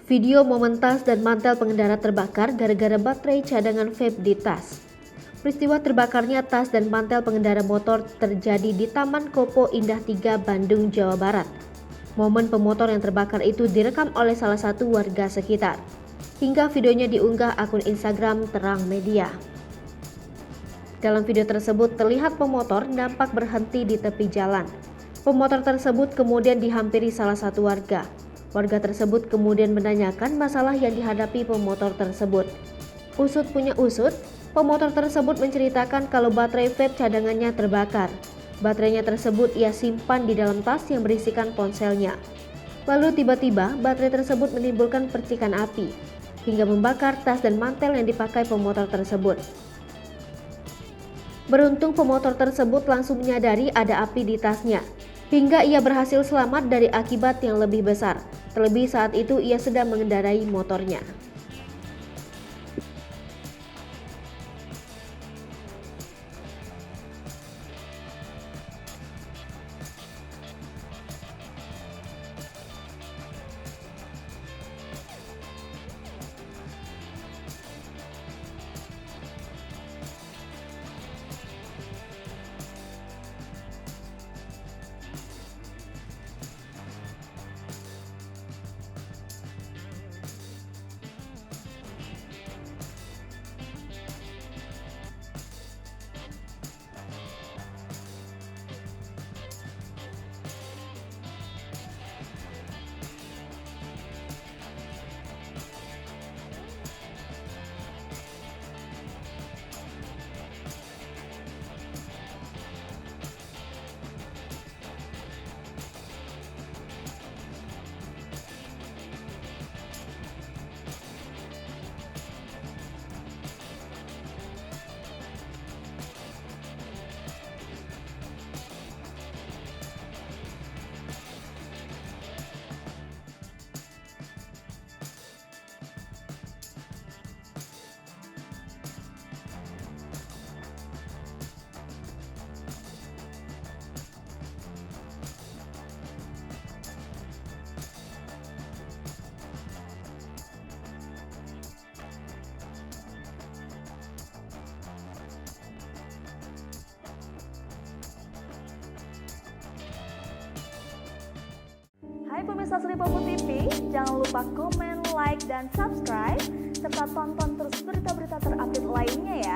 Video momen tas dan mantel pengendara terbakar gara-gara baterai cadangan vape di tas. Peristiwa terbakarnya tas dan mantel pengendara motor terjadi di Taman Kopo Indah 3, Bandung, Jawa Barat. Momen pemotor yang terbakar itu direkam oleh salah satu warga sekitar. Hingga videonya diunggah akun Instagram Terang Media. Dalam video tersebut terlihat pemotor nampak berhenti di tepi jalan. Pemotor tersebut kemudian dihampiri salah satu warga. Warga tersebut kemudian menanyakan masalah yang dihadapi pemotor tersebut. Usut punya usut, pemotor tersebut menceritakan kalau baterai vape cadangannya terbakar. Baterainya tersebut ia simpan di dalam tas yang berisikan ponselnya. Lalu tiba-tiba baterai tersebut menimbulkan percikan api, hingga membakar tas dan mantel yang dipakai pemotor tersebut. Beruntung pemotor tersebut langsung menyadari ada api di tasnya, hingga ia berhasil selamat dari akibat yang lebih besar. Terlebih saat itu ia sedang mengendarai motornya. Hai pemirsa Sri Popo TV, jangan lupa komen, like, dan subscribe, serta tonton terus berita-berita terupdate lainnya ya.